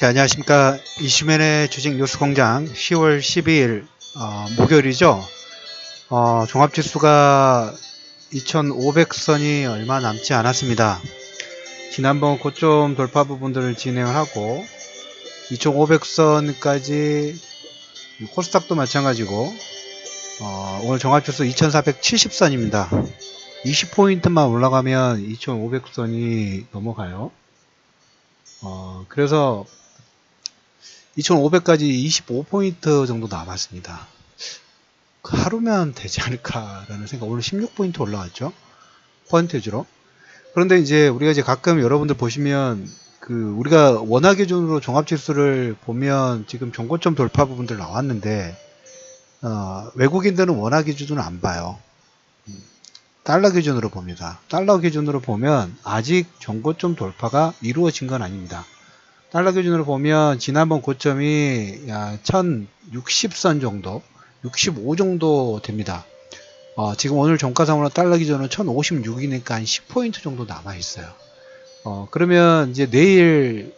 자, 안녕하십니까. 이슈맨의 주식 뉴스 공장 10월 12일 목요일이죠. 종합지수가 2500선이 얼마 남지 않았습니다. 지난번 고점 돌파 부분들을 진행을 하고 2500선까지 코스닥도 마찬가지고 오늘 종합지수 2470선입니다. 20포인트만 올라가면 2500선이 넘어가요. 그래서 2500까지 25포인트 정도 남았습니다. 하루면 되지 않을까라는 생각. 오늘 16포인트 올라왔죠. 퍼센테이지로. 그런데 이제 우리가 이제 가끔 여러분들 보시면 우리가 원화 기준으로 종합지수를 보면 지금 종고점 돌파 부분들 나왔는데 외국인들은 원화 기준으로 안 봐요. 달러 기준으로 봅니다. 달러 기준으로 보면 아직 종고점 돌파가 이루어진 건 아닙니다. 달러 기준으로 보면 지난번 고점이 1060선 정도, 65 정도 됩니다. 지금 오늘 종가상으로 달러 기준으로 1056이니까 한 10포인트 정도 남아 있어요. 그러면 이제 내일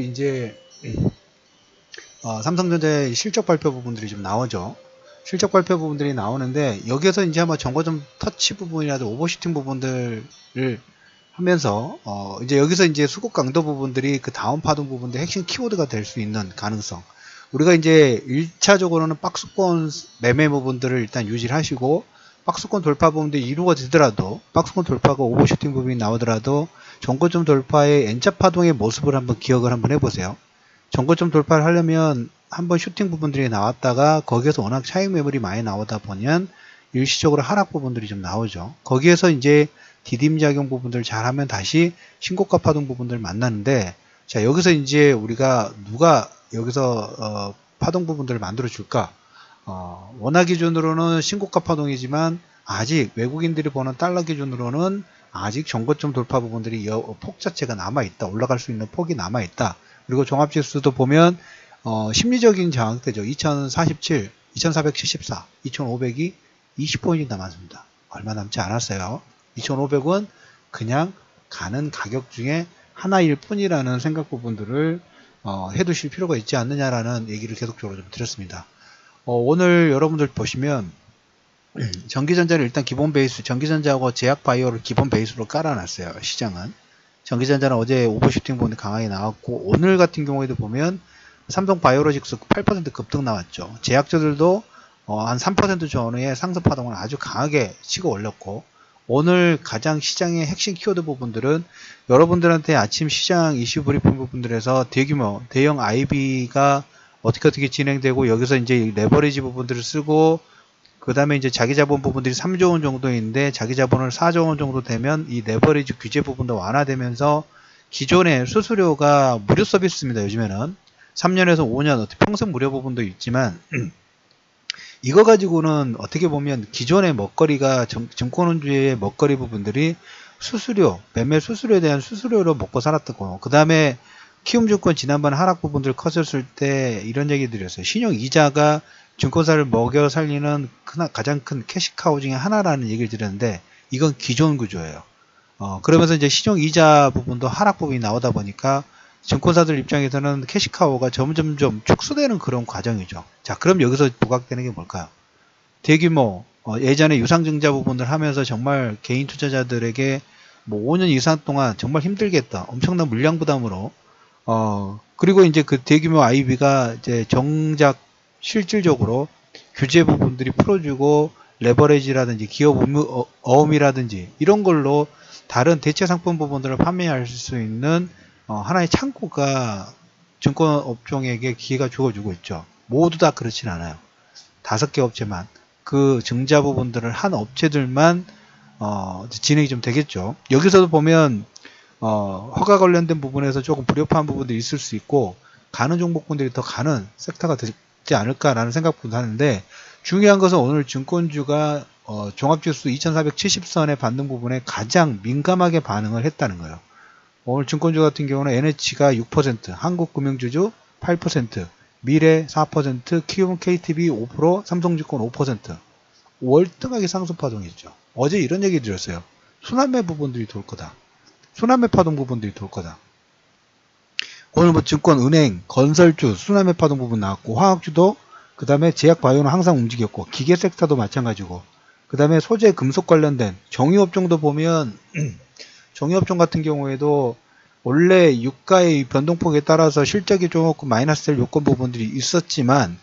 이제 삼성전자의 실적 발표 부분들이 좀 나오죠. 실적 발표 부분들이 나오는데 여기에서 이제 아마 종고점 터치 부분이라도 오버슈팅 부분들을 하면서 이제 여기서 이제 수급 강도 부분들이 그 다음 파동 부분들 핵심 키워드가 될 수 있는 가능성. 우리가 이제 1차적으로는 박스권 매매 부분들을 일단 유지를 하시고 박스권 돌파 부분들이 이루어지더라도 박스권 돌파가 오버슈팅 부분이 나오더라도 종고점 돌파의 N자 파동의 모습을 한번 기억을 한번 해보세요. 종고점 돌파를 하려면 한번 슈팅 부분들이 나왔다가 거기에서 워낙 차익 매물이 많이 나오다 보면 일시적으로 하락 부분들이 좀 나오죠. 거기에서 이제 디딤작용 부분들 잘하면 다시 신고가 파동 부분들 만나는데, 자, 여기서 이제 우리가 누가 여기서 파동 부분들을 만들어 줄까? 원화 기준으로는 신고가 파동이지만 아직 외국인들이 보는 달러 기준으로는 아직 종고점 돌파 부분들이 폭 자체가 남아 있다. 올라갈 수 있는 폭이 남아 있다. 그리고 종합지수도 보면 심리적인 저항대죠. 2047, 2474, 2500이 20포인트 남았습니다. 얼마 남지 않았어요. 2500은 그냥 가는 가격 중에 하나일 뿐이라는 생각 부분들을 해두실 필요가 있지 않느냐라는 얘기를 계속적으로 좀 드렸습니다. 오늘 여러분들 보시면 전기전자를 일단 기본 베이스, 전기전자하고 제약바이오를 기본 베이스로 깔아놨어요. 시장은. 전기전자는 어제 오버슈팅 부분이 강하게 나왔고, 오늘 같은 경우에도 보면 삼성바이오로직스 8% 급등 나왔죠. 제약주들도 한 3% 전후의 상승 파동을 아주 강하게 치고 올렸고, 오늘 가장 시장의 핵심 키워드 부분들은 여러분들한테 아침 시장 이슈 브리핑 부분들에서 대규모 대형 IB가 어떻게 진행되고, 여기서 이제 레버리지 부분들을 쓰고, 그 다음에 이제 자기 자본 부분들이 3조 원 정도인데 자기 자본을 4조 원 정도 되면 이 레버리지 규제 부분도 완화되면서 기존의 수수료가 무료 서비스입니다. 요즘에는 3년에서 5년 평생 무료 부분도 있지만 이거 가지고는 어떻게 보면 기존의 먹거리가 증권운주의 먹거리 부분들이 수수료, 매매 수수료에 대한 수수료로 먹고 살았고, 그 다음에 키움증권 지난번 하락 부분들 컸었을 때 이런 얘기 드렸어요. 신용이자가 증권사를 먹여 살리는 가장 큰 캐시카우 중에 하나라는 얘기를 드렸는데, 이건 기존 구조예요. 그러면서 이제 신용이자 부분도 하락 부분이 나오다 보니까 증권사들 입장에서는 캐시카우가 점점점 축소되는 그런 과정이죠. 자, 그럼 여기서 부각되는 게 뭘까요? 대규모 예전에 유상증자 부분들 하면서 정말 개인 투자자들에게 뭐 5년 이상 동안 정말 힘들겠다. 엄청난 물량 부담으로 그리고 이제 그 대규모 IB가 이제 정작 실질적으로 규제 부분들이 풀어주고 레버리지라든지 기업 어음이라든지 이런 걸로 다른 대체 상품 부분들을 판매할 수 있는 하나의 창구가 증권업종에게 기회가 주어지고 있죠. 모두 다 그렇진 않아요. 5개 업체만, 그 증자 부분들을 한 업체들만 진행이 좀 되겠죠. 여기서도 보면 허가 관련된 부분에서 조금 불협화한 부분들이 있을 수 있고, 가는 종목군들이 더 가는 섹터가 되지 않을까라는 생각도 하는데, 중요한 것은 오늘 증권주가 종합지수 2470선의 반등 부분에 가장 민감하게 반응을 했다는 거예요. 오늘 증권주 같은 경우는 NH가 6%, 한국금융주주 8%, 미래 4%, 키움 KTB 5%, 삼성증권 5%. 월등하게 상승 파동이죠. 어제 이런 얘기 드렸어요. 순환매 부분들이 돌 거다. 순환매 파동 부분들이 돌 거다. 오늘 뭐 증권, 은행, 건설주, 순환매 파동 부분 나왔고, 화학주도, 그 다음에 제약 바이오는 항상 움직였고, 기계 섹터도 마찬가지고, 그 다음에 소재, 금속 관련된 정유업종도 보면, 정유업종 같은 경우에도 원래 유가의 변동폭에 따라서 실적이 조금 마이너스 될 요건 부분들이 있었지만,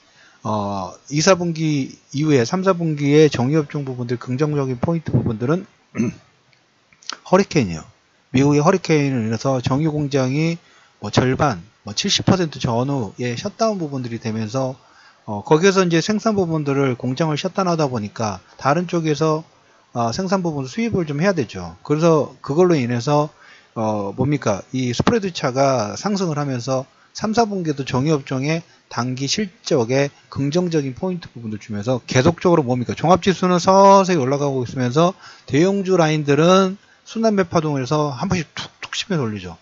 2, 4분기 이후에 3, 4분기에 정유업종 부분들, 긍정적인 포인트 부분들은 허리케인이에요. 미국의 허리케인을 인해서 정유 공장이 뭐 절반, 뭐 70% 전후에 셧다운 부분들이 되면서 거기에서 이제 생산 부분들을 공장을 셧다운하다 보니까 다른 쪽에서 생산 부분 수입을 좀 해야 되죠. 그래서 그걸로 인해서 뭡니까 이 스프레드 차가 상승을 하면서 3, 4분기에도 정유업종의 단기 실적에 긍정적인 포인트 부분을 주면서 계속적으로 뭡니까 종합지수는 서서히 올라가고 있으면서 대형주 라인들은 순환매 파동을 해서 한 번씩 툭툭 치면서 올리죠.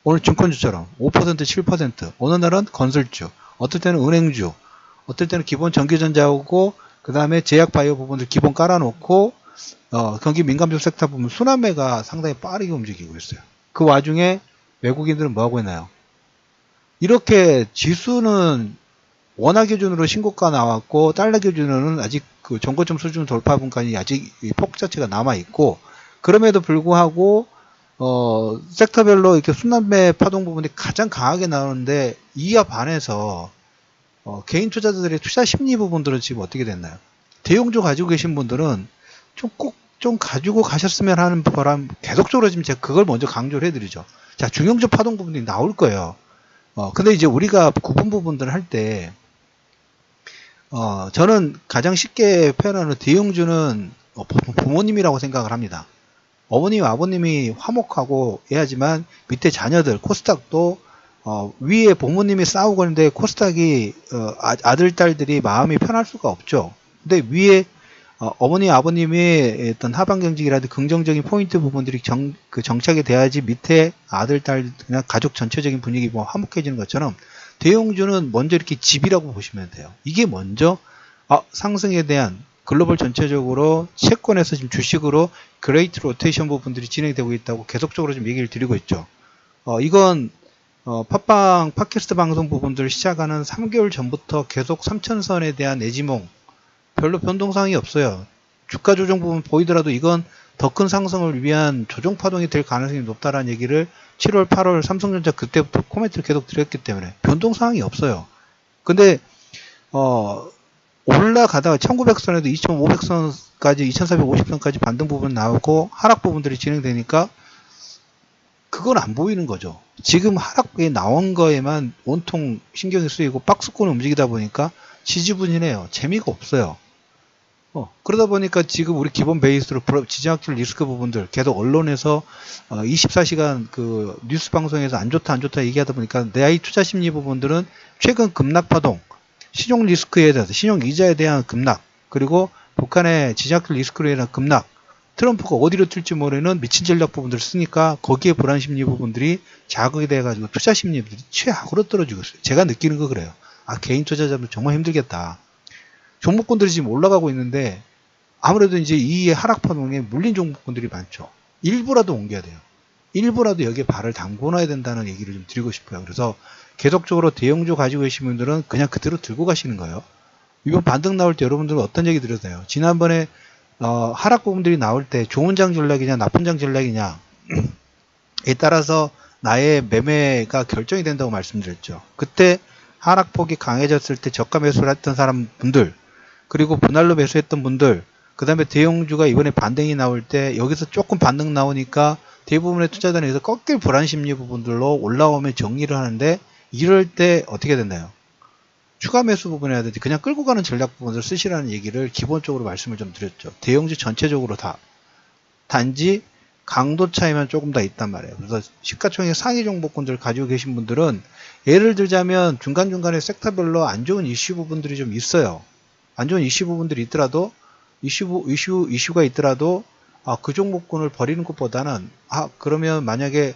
오늘 증권주처럼 5%, 7%, 어느 날은 건설주, 어떨 때는 은행주, 어떨 때는 기본 전기전자하고 그 다음에 제약 바이오 부분들 기본 깔아놓고 경기 민감주 섹터 부분 순환매가 상당히 빠르게 움직이고 있어요. 그 와중에 외국인들은 뭐하고 있나요? 이렇게 지수는 원화 기준으로 신고가 나왔고 달러 기준으로는 아직 그 정고점 수준 돌파 분까지 아직 폭 자체가 남아 있고 그럼에도 불구하고 섹터별로 이렇게 순환매 파동 부분이 가장 강하게 나오는데 이와 반해서 개인 투자자들의 투자 심리 부분들은 지금 어떻게 됐나요? 대형주 가지고 계신 분들은 좀 가지고 가셨으면 하는 바람 계속적으로 지금 제가 그걸 먼저 강조를 해드리죠. 자, 중형주 파동 부분이 나올 거예요. 근데 이제 우리가 구분 부분들을 할 때, 저는 가장 쉽게 표현하는 대형주는 부모님이라고 생각을 합니다. 어머님, 아버님이 화목하고 해야지만 밑에 자녀들, 코스닥도, 위에 부모님이 싸우고 있는데 코스닥이, 아들, 딸들이 마음이 편할 수가 없죠. 근데 위에, 어머니, 아버님의 어떤 하방 경직이라든지 긍정적인 포인트 부분들이 정착이 돼야지 밑에 아들, 딸, 그냥 가족 전체적인 분위기 뭐 화목해지는 것처럼 대형주는 먼저 이렇게 집이라고 보시면 돼요. 이게 먼저, 상승에 대한 글로벌 전체적으로 채권에서 지금 주식으로 그레이트 로테이션 부분들이 진행되고 있다고 계속적으로 좀 얘기를 드리고 있죠. 이건, 팟빵, 팟캐스트 방송 부분들을 시작하는 3개월 전부터 계속 3천선에 대한 내지몽, 별로 변동사항이 없어요. 주가 조정 부분 보이더라도 이건 더 큰 상승을 위한 조정 파동이 될 가능성이 높다라는 얘기를 7월, 8월 삼성전자 그때부터 코멘트를 계속 드렸기 때문에 변동사항이 없어요. 근데 올라가다가 1900선에도 2500선까지 2450선까지 반등 부분 나오고 하락 부분들이 진행되니까 그건 안 보이는 거죠. 지금 하락에 나온 거에만 온통 신경이 쓰이고 박스권을 움직이다 보니까 지지분이네요. 재미가 없어요. 그러다 보니까 지금 우리 기본 베이스로 지정학적 리스크 부분들 계속 언론에서 24시간 그 뉴스 방송에서 안 좋다 얘기하다 보니까 내의 투자 심리 부분들은 최근 급락 파동, 신용 리스크에 대해서 신용 이자에 대한 급락, 그리고 북한의 지정학적 리스크로 인한 급락, 트럼프가 어디로 튈지 모르는 미친 전략 부분들을 쓰니까 거기에 불안 심리 부분들이 자극이 돼가지고 투자 심리들이 최악으로 떨어지고 있어요. 제가 느끼는 거 그래요. 개인 투자자분 정말 힘들겠다. 종목군들이 지금 올라가고 있는데 아무래도 이제 이 하락 파동에 물린 종목군들이 많죠. 일부라도 옮겨야 돼요. 일부라도 여기에 발을 담궈 놔야 된다는 얘기를 좀 드리고 싶어요. 그래서 계속적으로 대형주 가지고 계신 분들은 그냥 그대로 들고 가시는 거예요. 이번 반등 나올 때 여러분들은 어떤 얘기 들으세요? 지난번에 하락 부분들이 나올 때 좋은 장 전략이냐 나쁜 장 전략이냐에 따라서 나의 매매가 결정이 된다고 말씀드렸죠. 그때 하락폭이 강해졌을 때 저가 매수를 했던 사람분들, 그리고 분할로 매수했던 분들, 그 다음에 대형주가 이번에 반등이 나올 때 여기서 조금 반등 나오니까 대부분의 투자자들에서 꺾일 불안 심리 부분들로 올라오면 정리를 하는데 이럴 때 어떻게 됐나요? 추가 매수 부분이라든지 그냥 끌고 가는 전략 부분을 쓰시라는 얘기를 기본적으로 말씀을 좀 드렸죠. 대형주 전체적으로 다. 단지 강도 차이만 조금 더 있단 말이에요. 그래서 시가총액 상위 종목군들 가지고 계신 분들은 예를 들자면 중간중간에 섹터별로 안 좋은 이슈 부분들이 좀 있어요. 안 좋은 이슈 부분들이 있더라도 이슈가 있더라도 그 종목군을 버리는 것보다는 그러면 만약에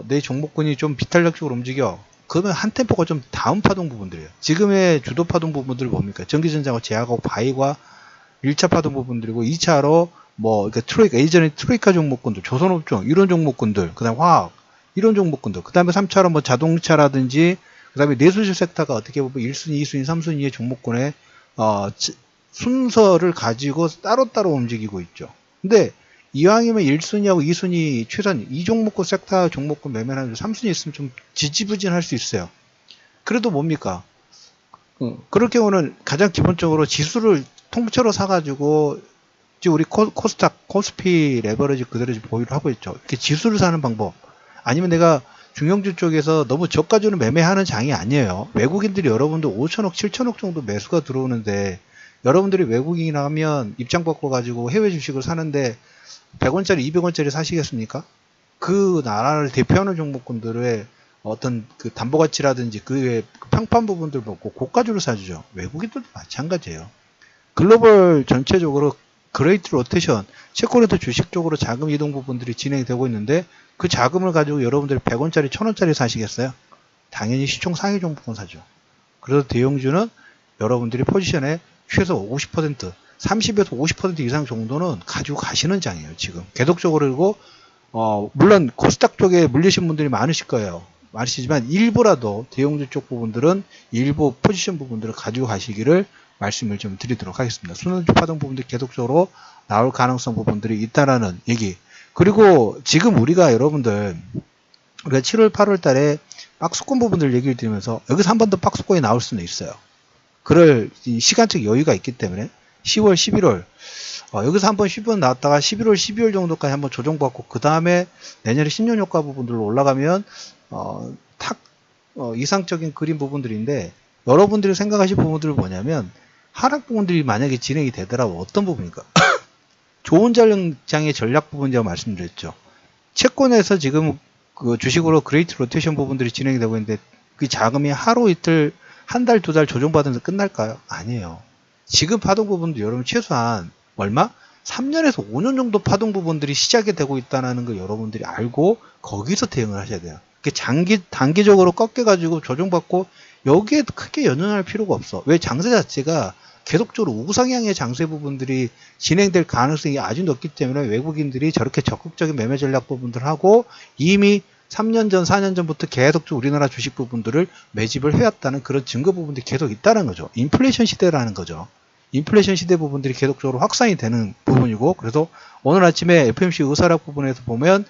내 종목군이 좀 비탄력적으로 움직여 그러면 한 템포가 좀 다음 파동 부분들이에요. 지금의 주도 파동 부분들 뭡니까? 전기전자하고 제약하고 바이와 1차 파동 부분들이고 2차로 그러니까 예전에 트로이카 종목군들, 조선업종 이런 종목군들, 그다음 화학 이런 종목군들. 그 다음에 3차로 뭐 자동차라든지, 그 다음에 내수질 섹터가 어떻게 보면 1순위, 2순위, 3순위의 종목군의, 순서를 가지고 따로따로 움직이고 있죠. 근데 이왕이면 1순위하고 2순위 최선, 이 종목군 섹터 종목군 매매하는 3순위 있으면 좀 지지부진할 수 있어요. 그래도 뭡니까? 그럴 경우는 가장 기본적으로 지수를 통째로 사가지고, 지금 우리 코스닥, 코스피 레버리지 그대로 보유를 하고 있죠. 이렇게 지수를 사는 방법. 아니면 내가 중형주 쪽에서 너무 저가주는 매매하는 장이 아니에요. 외국인들이 여러분들 5천억, 7천억 정도 매수가 들어오는데, 여러분들이 외국인이나 하면 입장 바꿔가지고 해외 주식을 사는데 100원짜리, 200원짜리 사시겠습니까? 그 나라를 대표하는 종목군들의 어떤 그 담보가치라든지 그 외에 평판 부분들 먹고 고가주를 사주죠. 외국인들도 마찬가지예요. 글로벌 전체적으로 그레이트 로테이션, 채권에도 주식 쪽으로 자금 이동 부분들이 진행이 되고 있는데 그 자금을 가지고 여러분들이 100원짜리, 1000원짜리 사시겠어요? 당연히 시총 상위 종목군 사죠. 그래서 대형주는 여러분들이 포지션에 최소 50%, 30에서 50% 이상 정도는 가지고 가시는 장이에요, 지금. 계속적으로. 그리고, 물론 코스닥 쪽에 물리신 분들이 많으실 거예요. 많으시지만 일부라도 대형주 쪽 부분들은 일부 포지션 부분들을 가지고 가시기를 말씀을 좀 드리도록 하겠습니다. 순환주 파동 부분들이 계속적으로 나올 가능성 부분들이 있다라는 얘기. 그리고 지금 우리가 여러분들, 우리가 7월, 8월 달에 박스권 부분들 얘기를 드리면서 여기서 한 번 더 박스권이 나올 수는 있어요. 그럴 시간적 여유가 있기 때문에 10월, 11월 여기서 한번 10원 나왔다가 11월, 12월 정도까지 한번 조정받고 그 다음에 내년에 10년 효과 부분들로 올라가면 이상적인 그림 부분들인데 여러분들이 생각하실 부분들은 뭐냐면 하락 부분들이 만약에 진행이 되더라도 어떤 부분입니까? 좋은 장의 전략 부분 제가 말씀드렸죠. 채권에서 지금 그 주식으로 그레이트 로테이션 부분들이 진행이 되고 있는데 그 자금이 하루 이틀 한 달, 두 달 조정받으면서 끝날까요? 아니에요. 지금 파동 부분도 여러분 최소한 얼마? 3년에서 5년 정도 파동 부분들이 시작이 되고 있다는 걸 여러분들이 알고 거기서 대응을 하셔야 돼요. 단기적으로 꺾여가지고 조정받고 여기에 크게 연연할 필요가 없어. 왜? 장세 자체가 계속적으로 우상향의 장세 부분들이 진행될 가능성이 아주 높기 때문에 외국인들이 저렇게 적극적인 매매 전략 부분들을 하고 이미 3년 전, 4년 전부터 계속 우리나라 주식 부분들을 매집을 해왔다는 그런 증거 부분들이 계속 있다는 거죠. 인플레이션 시대라는 거죠. 인플레이션 시대 부분들이 계속적으로 확산이 되는 부분이고, 그래서 오늘 아침에 FOMC 의사락 부분에서 보면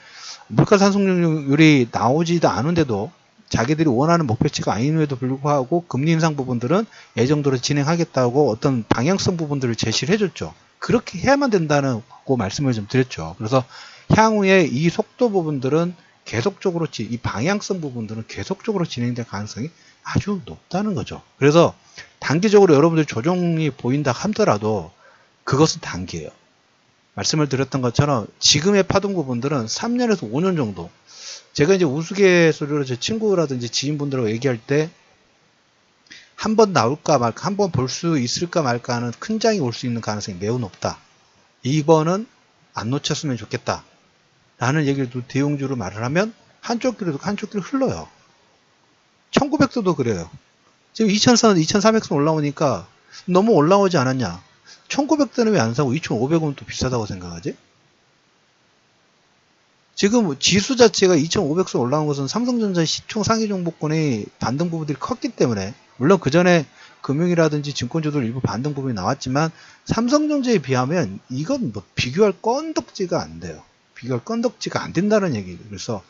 물가 상승률이 나오지도 않은데도 자기들이 원하는 목표치가 아님에도 불구하고 금리 인상 부분들은 예정대로 진행하겠다고 어떤 방향성 부분들을 제시를 해줬죠. 그렇게 해야만 된다는 고 말씀을 좀 드렸죠. 그래서 향후에 이 속도 부분들은 계속적으로 이 방향성 부분들은 계속적으로 진행될 가능성이 아주 높다는 거죠. 그래서 단기적으로 여러분들 조정이 보인다 하더라도 그것은 단기예요. 말씀을 드렸던 것처럼 지금의 파동 부분들은 3년에서 5년 정도. 제가 이제 우스갯소리로 제 친구라든지 지인분들하고 얘기할 때 한 번 나올까 말까, 한 번 볼 수 있을까 말까 하는 큰 장이 올 수 있는 가능성이 매우 높다. 이번은 안 놓쳤으면 좋겠다. 라는 얘기를 또 대용주로 말을 하면 한쪽 길로 흘러요. 1900도도 그래요. 지금 2000선, 2300선 올라오니까 너무 올라오지 않았냐. 1900대는 왜 안 사고 2500원 또 비싸다고 생각하지? 지금 지수 자체가 2500선 올라온 것은 삼성전자 시총 상위 종목군의 반등 부분들이 컸기 때문에, 물론 그 전에 금융이라든지 증권주들 일부 반등 부분이 나왔지만 삼성전자에 비하면 이건 뭐 비교할 건덕지가 안 돼요. 비교할 건덕지가 안 된다는 얘기예요. 그래서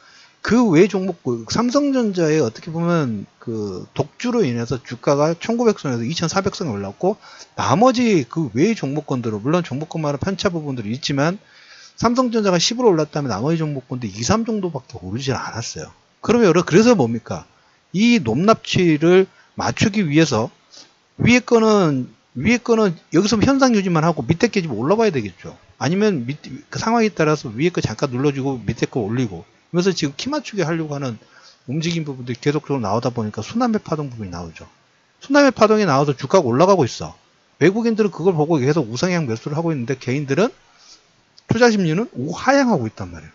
그 외 종목, 삼성전자에 어떻게 보면 그 독주로 인해서 주가가 1900선에서 2400선에 올랐고, 나머지 그 외 종목군들은, 물론 종목군마다 편차 부분들이 있지만, 삼성전자가 10으로 올랐다면 나머지 종목군도 2, 3 정도밖에 오르질 않았어요. 그래서 뭡니까? 이 높납치를 맞추기 위해서 위에 거는 여기서 현상 유지만 하고 밑에 게 좀 올라봐야 되겠죠. 아니면 그 상황에 따라서 위에 거 잠깐 눌러주고 밑에 거 올리고, 그래서 지금 키 맞추기 하려고 하는 움직임 부분들이 계속적으로 나오다 보니까 순환매 파동 부분이 나오죠. 순환매 파동이 나와서 주가가 올라가고 있어. 외국인들은 그걸 보고 계속 우상향 매수를 하고 있는데 개인들은 투자 심리는 우하향하고 있단 말이에요.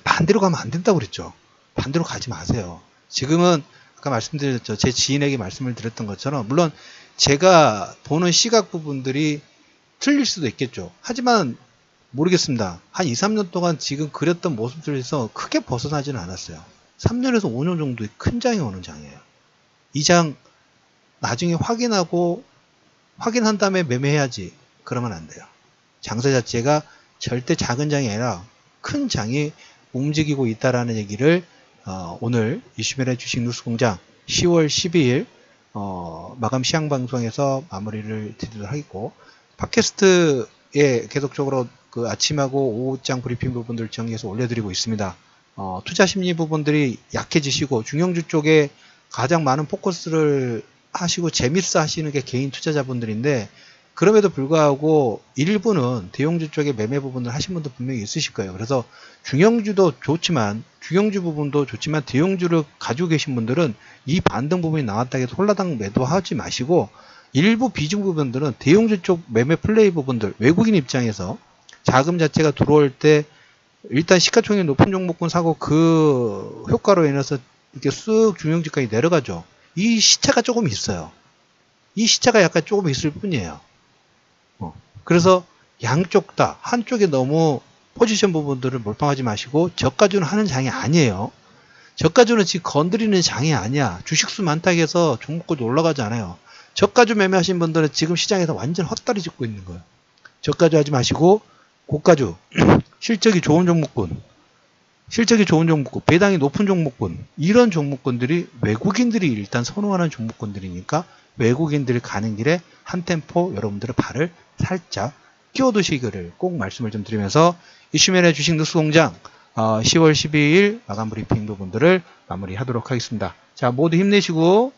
반대로 가면 안 된다고 그랬죠. 반대로 가지 마세요. 지금은 아까 말씀드렸죠. 제 지인에게 말씀을 드렸던 것처럼, 물론 제가 보는 시각 부분들이 틀릴 수도 있겠죠. 하지만 모르겠습니다. 한 2, 3년 동안 지금 그렸던 모습들에서 크게 벗어나지는 않았어요. 3년에서 5년 정도의 큰 장이 오는 장이에요. 이 장 나중에 확인한 다음에 매매해야지. 그러면 안 돼요. 장세 자체가 절대 작은 장이 아니라 큰 장이 움직이고 있다라는 얘기를 오늘 이슈맨의 주식 뉴스 공장 10월 12일 마감 시향 방송에서 마무리를 드리도록 하겠고, 팟캐스트에 계속적으로 그 아침하고 오후장 브리핑 부분들 정리해서 올려드리고 있습니다. 투자 심리 부분들이 약해지시고 중형주 쪽에 가장 많은 포커스를 하시고 재밌어 하시는 게 개인 투자자분들인데, 그럼에도 불구하고 일부는 대형주 쪽에 매매 부분을 하신 분도 분명히 있으실 거예요. 그래서 중형주도 좋지만, 중형주 부분도 좋지만 대형주를 가지고 계신 분들은 이 반등 부분이 나왔다 해서 홀라당 매도하지 마시고, 일부 비중 부분들은 대형주 쪽 매매 플레이 부분들, 외국인 입장에서 자금 자체가 들어올 때 일단 시가총액 높은 종목군 사고 그 효과로 인해서 이렇게 쓱 중형주까지 내려가죠. 이 시차가 조금 있어요. 이 시차가 약간 조금 있을 뿐이에요. 그래서 양쪽 다 한쪽에 너무 포지션 부분들을 몰빵하지 마시고, 저가주는 하는 장이 아니에요. 저가주는 지금 건드리는 장이 아니야. 주식수 많다고 해서 종목권도 올라가지 않아요. 저가주 매매하신 분들은 지금 시장에서 완전 헛다리 짚고 있는 거예요. 저가주 하지 마시고 고가주, 실적이 좋은 종목군, 배당이 높은 종목군, 이런 종목군들이 외국인들이 일단 선호하는 종목군들이니까 외국인들이 가는 길에 한 템포 여러분들의 발을 살짝 끼워두시기를 꼭 말씀을 좀 드리면서 이슈맨의 주식 뉴스 공장 10월 12일 마감 브리핑 부분들을 마무리하도록 하겠습니다. 자, 모두 힘내시고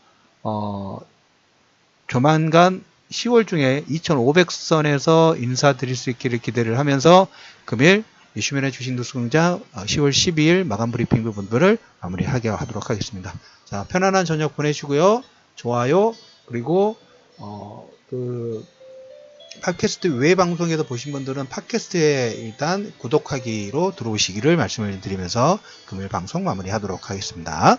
조만간 10월 중에 2500선에서 인사드릴 수 있기를 기대를 하면서 금일 이슈맨의 주식 뉴스 공장 10월 12일 마감 브리핑 부분들을 마무리하게 하도록 하겠습니다. 자, 편안한 저녁 보내시고요. 좋아요, 그리고 팟캐스트 외 방송에서 보신 분들은 팟캐스트에 일단 구독하기로 들어오시기를 말씀을 드리면서 금일 방송 마무리하도록 하겠습니다.